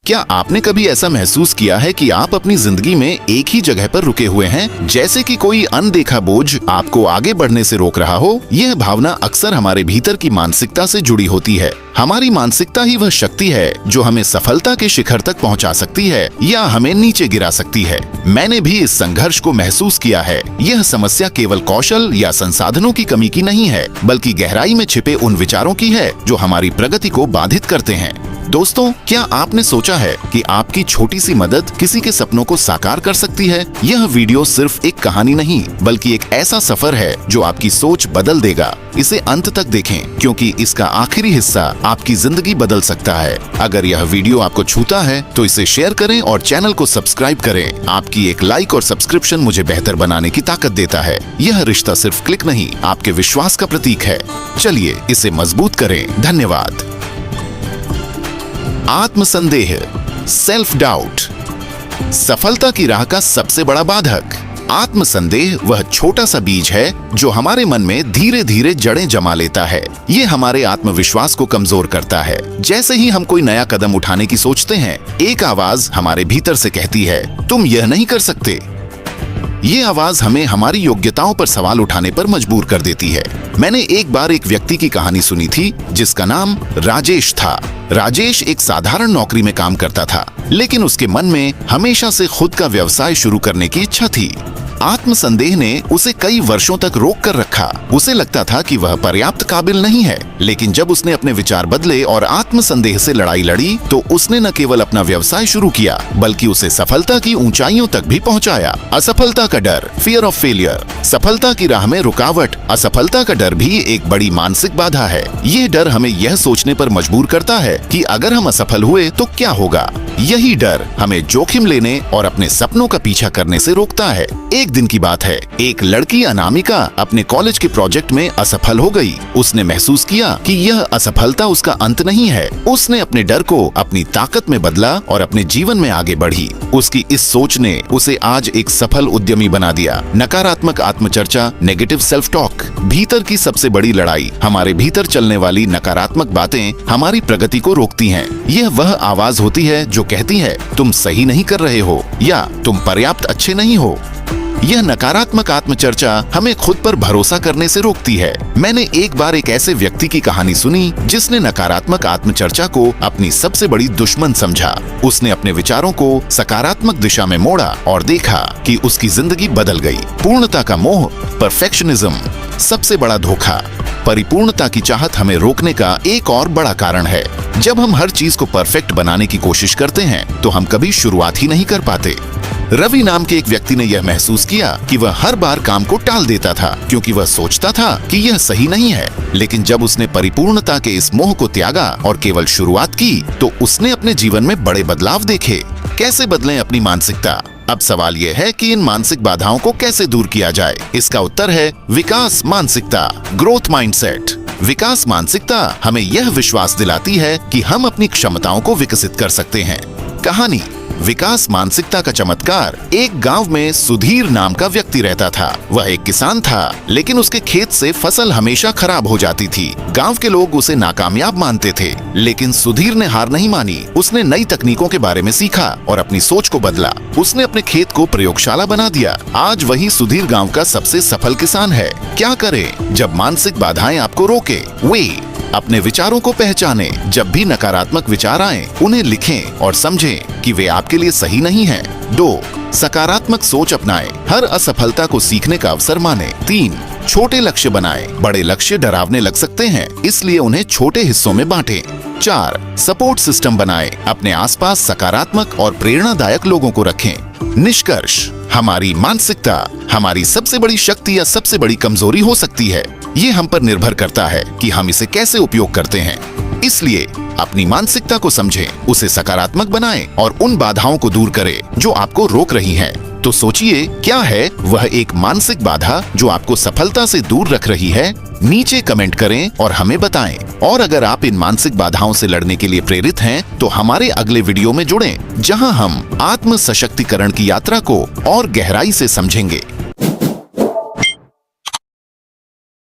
क्या आपने कभी ऐसा महसूस किया है कि आप अपनी जिंदगी में एक ही जगह पर रुके हुए हैं, जैसे कि कोई अनदेखा बोझ आपको आगे बढ़ने से रोक रहा हो? यह भावना अक्सर हमारे भीतर की मानसिकता से जुड़ी होती है। हमारी मानसिकता ही वह शक्ति है जो हमें सफलता के शिखर तक पहुंचा सकती है या हमें नीचे गिरा सकती है। मैंने भी इस संघर्ष को महसूस किया है। यह समस्या केवल कौशल या संसाधनों की कमी की नहीं है, बल्कि गहराई में छिपे उन विचारों की है जो हमारी प्रगति को बाधित करते हैं। दोस्तों, क्या आपने सोचा है कि आपकी छोटी सी मदद किसी के सपनों को साकार कर सकती है? यह वीडियो सिर्फ एक कहानी नहीं, बल्कि एक ऐसा सफर है जो आपकी सोच बदल देगा। इसे अंत तक देखें, क्योंकि इसका आखिरी हिस्सा आपकी जिंदगी बदल सकता है। अगर यह वीडियो आपको छूता है तो इसे शेयर करें और चैनल को सब्सक्राइब करें। आपकी एक लाइक और सब्सक्रिप्शन मुझे बेहतर बनाने की ताकत देता है। यह रिश्ता सिर्फ क्लिक नहीं, आपके विश्वास का प्रतीक है। चलिए इसे मजबूत करें। धन्यवाद। आत्मसंदेह, सेल्फ डाउट, सफलता की राह का सबसे बड़ा बाधक। आत्मसंदेह वह छोटा सा बीज है जो हमारे मन में धीरे धीरे जड़ें जमा लेता है। ये हमारे आत्मविश्वास को कमजोर करता है। जैसे ही हम कोई नया कदम उठाने की सोचते हैं, एक आवाज हमारे भीतर से कहती है, तुम यह नहीं कर सकते। ये आवाज हमें हमारी योग्यताओं पर सवाल उठाने पर मजबूर कर देती है। मैंने एक बार एक व्यक्ति की कहानी सुनी थी जिसका नाम राजेश था। राजेश एक साधारण नौकरी में काम करता था, लेकिन उसके मन में हमेशा से खुद का व्यवसाय शुरू करने की इच्छा थी। आत्मसंदेह ने उसे कई वर्षों तक रोक कर रखा। उसे लगता था कि वह पर्याप्त काबिल नहीं है, लेकिन जब उसने अपने विचार बदले और आत्मसंदेह से लड़ाई लड़ी, तो उसने न केवल अपना व्यवसाय शुरू किया, बल्कि उसे सफलता की ऊंचाइयों तक भी पहुंचाया। असफलता का डर, फियर ऑफ फेलियर, सफलता की राह में रुकावट। असफलता का डर भी एक बड़ी मानसिक बाधा है। यह डर हमें यह सोचने पर मजबूर करता है कि अगर हम असफल हुए तो क्या होगा। यही डर हमें जोखिम लेने और अपने सपनों का पीछा करने से रोकता है। एक दिन की बात है, एक लड़की अनामिका अपने कॉलेज के प्रोजेक्ट में असफल हो गई। उसने महसूस किया कि यह असफलता उसका अंत नहीं है। उसने अपने डर को अपनी ताकत में बदला और अपने जीवन में आगे बढ़ी। उसकी इस सोच ने उसे आज एक सफल उद्यमी बना दिया। नकारात्मक आत्मचर्चा, नेगेटिव सेल्फ टॉक, भीतर की सबसे बड़ी लड़ाई। हमारे भीतर चलने वाली नकारात्मक बातें हमारी प्रगति को रोकती हैं। यह वह आवाज होती है जो कहती है, तुम सही नहीं कर रहे हो या तुम पर्याप्त अच्छे नहीं हो। यह नकारात्मक आत्मचर्चा हमें खुद पर भरोसा करने से रोकती है। मैंने एक बार एक ऐसे व्यक्ति की कहानी सुनी जिसने नकारात्मक आत्मचर्चा को अपनी सबसे बड़ी दुश्मन समझा। उसने अपने विचारों को सकारात्मक दिशा में मोड़ा और देखा कि उसकी जिंदगी बदल गई। पूर्णता का मोह, परफेक्शनिज्म, सबसे बड़ा धोखा। परिपूर्णता की चाहत हमें रोकने का एक और बड़ा कारण है। जब हम हर चीज को परफेक्ट बनाने की कोशिश करते हैं, तो हम कभी शुरुआत ही नहीं कर पाते। रवि नाम के एक व्यक्ति ने यह महसूस किया कि वह हर बार काम को टाल देता था, क्योंकि वह सोचता था कि यह सही नहीं है। लेकिन जब उसने परिपूर्णता के इस मोह को त्यागा और केवल शुरुआत की, तो उसने अपने जीवन में बड़े बदलाव देखे। कैसे बदलें अपनी मानसिकता? अब सवाल यह है कि इन मानसिक बाधाओं को कैसे दूर किया जाए। इसका उत्तर है विकास मानसिकता, ग्रोथ माइंडसेट। विकास मानसिकता हमें यह विश्वास दिलाती है कि हम अपनी क्षमताओं को विकसित कर सकते हैं। कहानी, विकास मानसिकता का चमत्कार। एक गांव में सुधीर नाम का व्यक्ति रहता था। वह एक किसान था, लेकिन उसके खेत से फसल हमेशा खराब हो जाती थी। गांव के लोग उसे नाकामयाब मानते थे, लेकिन सुधीर ने हार नहीं मानी। उसने नई तकनीकों के बारे में सीखा और अपनी सोच को बदला। उसने अपने खेत को प्रयोगशाला बना दिया। आज वही सुधीर गांव का सबसे सफल किसान है। क्या करें जब मानसिक बाधाएं आपको रोके? वे अपने विचारों को पहचानें। जब भी नकारात्मक विचार आए, उन्हें लिखें और समझें कि वे आपके लिए सही नहीं हैं। 2. सकारात्मक सोच अपनाएं। हर असफलता को सीखने का अवसर मानें। 3. छोटे लक्ष्य बनाएं। बड़े लक्ष्य डरावने लग सकते हैं, इसलिए उन्हें छोटे हिस्सों में बांटें। 4. सपोर्ट सिस्टम बनाएं। अपने आसपास सकारात्मक और प्रेरणादायक लोगों को रखें। निष्कर्ष, हमारी मानसिकता हमारी सबसे बड़ी शक्ति या सबसे बड़ी कमजोरी हो सकती है। ये हम पर निर्भर करता है कि हम इसे कैसे उपयोग करते हैं। इसलिए अपनी मानसिकता को समझें, उसे सकारात्मक बनाएं और उन बाधाओं को दूर करें जो आपको रोक रही हैं। तो सोचिए, क्या है वह एक मानसिक बाधा जो आपको सफलता से दूर रख रही है? नीचे कमेंट करें और हमें बताएं। और अगर आप इन मानसिक बाधाओं से लड़ने के लिए प्रेरित हैं, तो हमारे अगले वीडियो में जुड़ें, जहां हम आत्म सशक्तिकरण की यात्रा को और गहराई से समझेंगे।